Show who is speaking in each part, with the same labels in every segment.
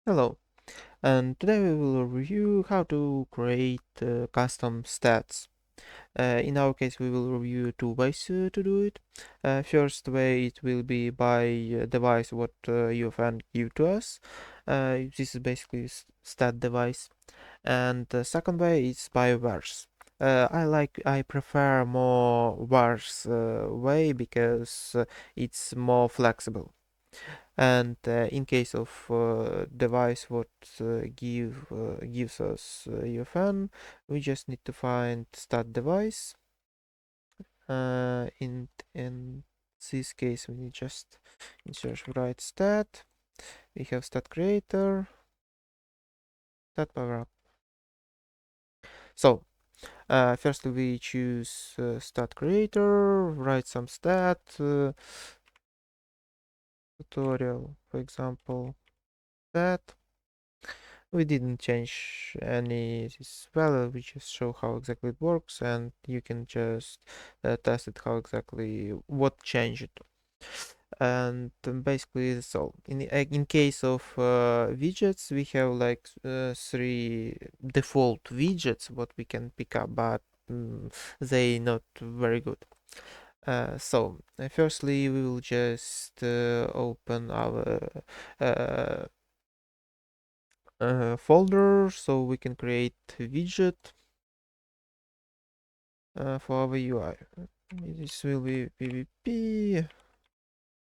Speaker 1: Hello, and today we will review how to create custom stats. In our case, we will review two ways to do it. First way, it will be by device what UEFN give to us. This is basically stat device. And the second way is by vars. I prefer more vars way because it's more flexible. And in case of device what gives us UFN, we just need to find stat device. In this case, we need just insert write stat. We have stat creator, stat power up. So first we choose stat creator, write some stat tutorial, for example, stat. We didn't change any this value, we just show how exactly it works, and you can just test it how exactly what changed. And basically that's all. In case of widgets, we have like three default widgets what we can pick up, but they not very good. Firstly, we will just open our uh, folder so we can create a widget for our UI. This will be PvP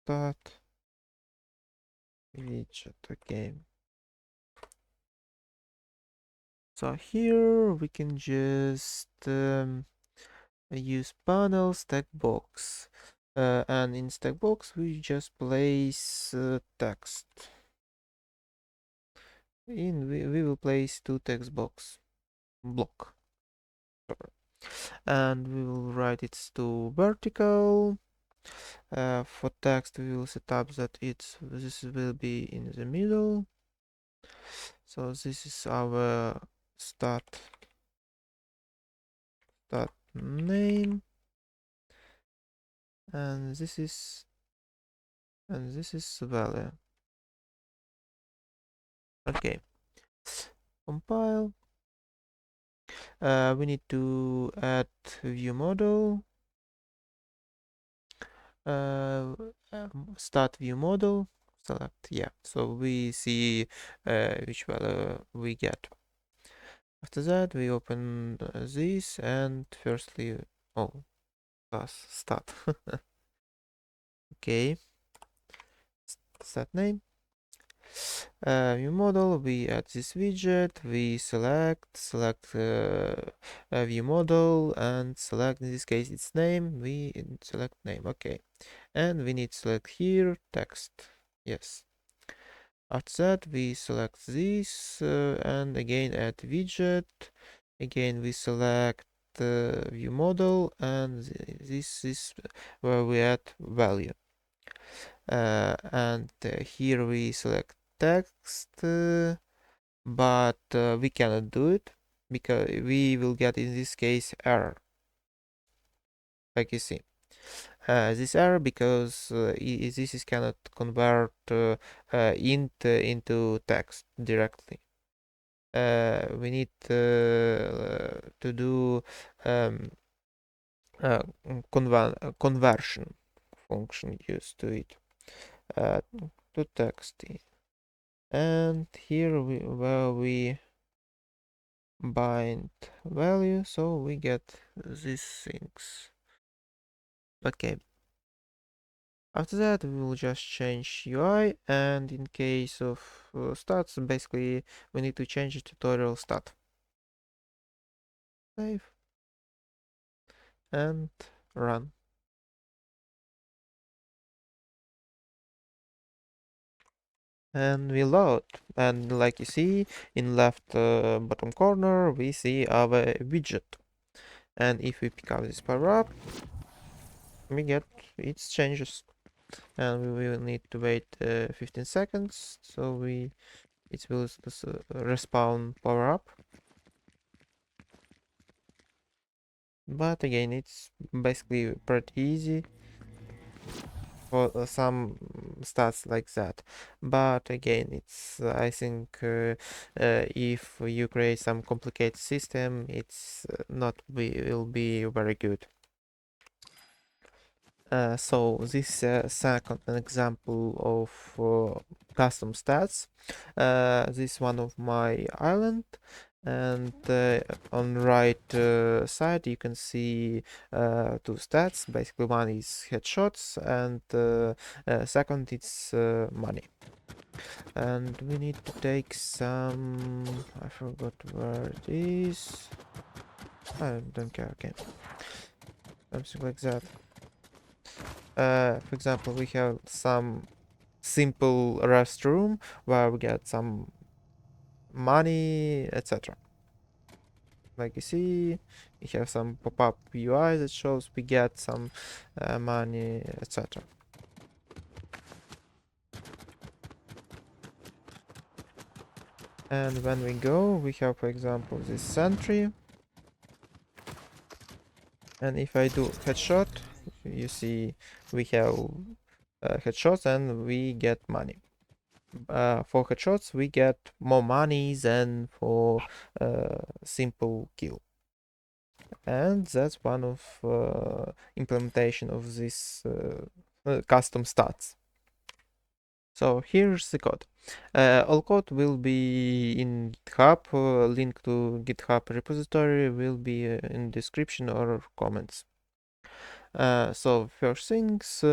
Speaker 1: dot widget. Okay. So here we can just use panel stack box. And in stack box we just place text. We will place two text box block. And we will write it to vertical. For text, we will set up that this will be in the middle. So this is our start name, and this is value. Okay, compile. We need to add view model. Start view model. Select, yeah. So we see which value we get. After that, we open this, and firstly, oh, plus start. Okay, set name. View model, we add this widget, we select view model, and select, in this case it's name, we select name. Okay, and we need to select here text. Yes. After that, we select this and again add widget. Again, we select view model, and this is where we add value. And here we select text, but we cannot do it because we will get in this case error, like you see. This error because this is cannot convert int into text directly. We need to do uh, conversion function used to it to text, and here where we bind value, so we get these things. Okay. After that, we will just change UI, and in case of stats, basically we need to change the tutorial stat. Save and run. And we load, and like you see in left bottom corner we see our widget, and if we pick up this power up we get its changes, and we will need to wait 15 seconds so it will respawn power up. But again, it's basically pretty easy. for some stats like that. But again, it's I think if you create some complicated system, it's not will be very good. So this second an example of custom stats. This is one of my island, and on right side you can see two stats. Basically, one is headshots, and second it's money. And we need to take some. I forgot where it is. I don't care. Okay, something like that. For example, we have some simple restroom where we get some money, etc. Like you see, we have some pop-up UI that shows we get some money, etc. And when we go, we have, for example, this sentry. And if I do headshot, you see we have headshots and we get money. For headshots, we get more money than for simple kill. And that's one of implementation of this custom stats. So here's the code. All code will be in GitHub. Link to GitHub repository will be in description or comments. So first things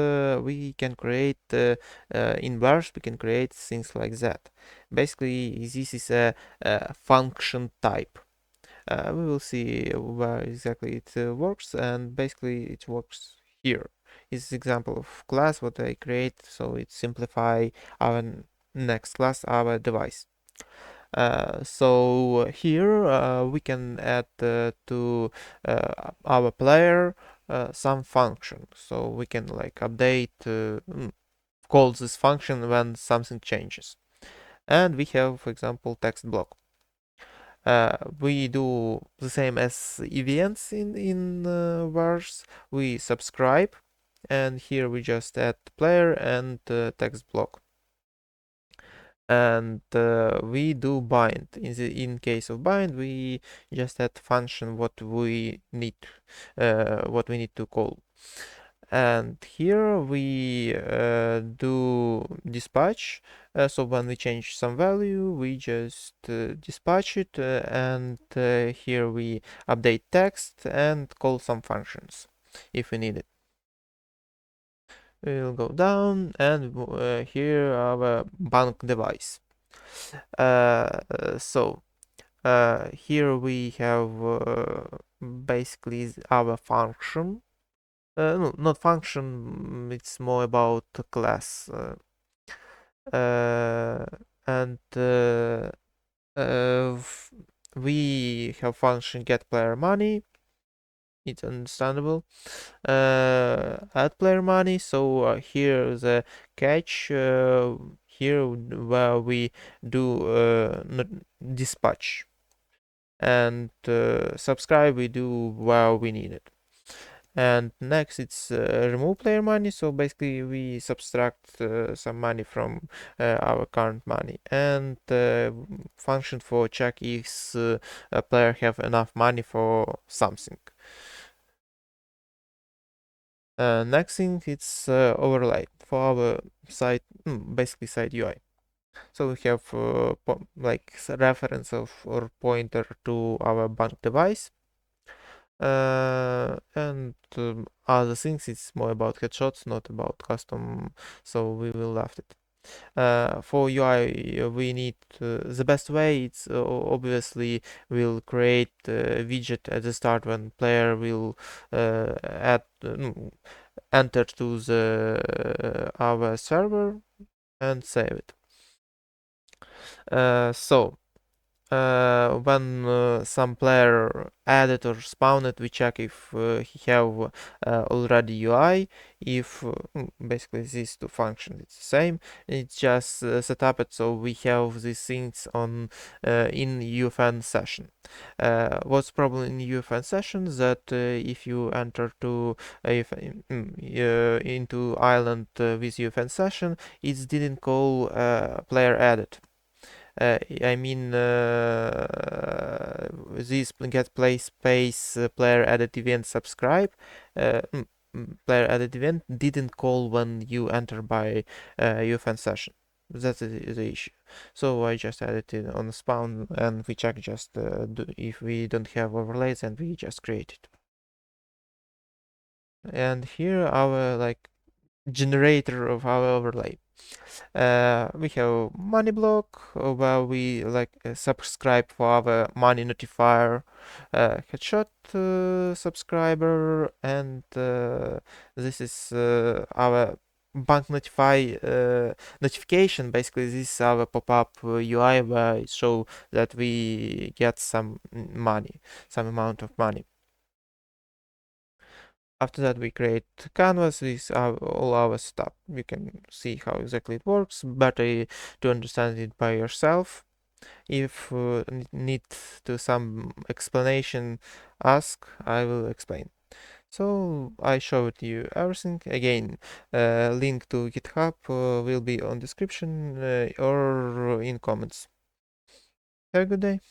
Speaker 1: we can create in bars. We can create things like that. Basically, this is a function type. We will see where exactly it works, and basically it works here. It's example of class what I create, so it simplify our next class, our device. So here we can add to our player some function, so we can like update call this function when something changes. And we have, for example, text block. We do the same as events in vars. We subscribe, and here we just add player and text block. And we do bind. In case of bind, we just add function what we need to call. And here we do dispatch. So when we change some value, we just dispatch it, and here we update text and call some functions if we need it. We'll go down, and here our bank device. So here we have basically our function. No, not function. It's more about a class. And we have function get player money. It's understandable. Add player money. So here the catch. Here where we do dispatch, and subscribe we do where we need it. And next it's remove player money. So basically we subtract some money from our current money, and function for check if a player have enough money for something. Next thing it's overlay for our site, basically site UI. So we have like reference of or pointer to our bank device. And other things, it's more about headshots, not about custom, so we will left it. For UI, we need the best way. It's obviously we'll create a widget at the start when player will add enter to the our server and save it. So when some player added or spawned, we check if he have already UI. If basically these two functions it's the same, it's just set up it so we have these things on in UEFN session. What's problem in UEFN session that if you enter to if into island with UEFN session, it didn't call player added. I mean, this get play space player added event subscribe. Player added event didn't call when you enter by UFN session. That's the issue. So I just added it on spawn and we check just if we don't have overlays and we just create it. And here our like generator of our overlay. We have money block where we like subscribe for our money notifier headshot subscriber, and this is our bank notification. Basically, this is our pop-up UI where it show that we get some money, some amount of money. After that, we create canvas with all our stuff. You can see how exactly it works. Better to understand it by yourself. If need to some explanation, ask. I will explain. So I showed you everything. Again, link to GitHub will be on description or in comments. Have a good day.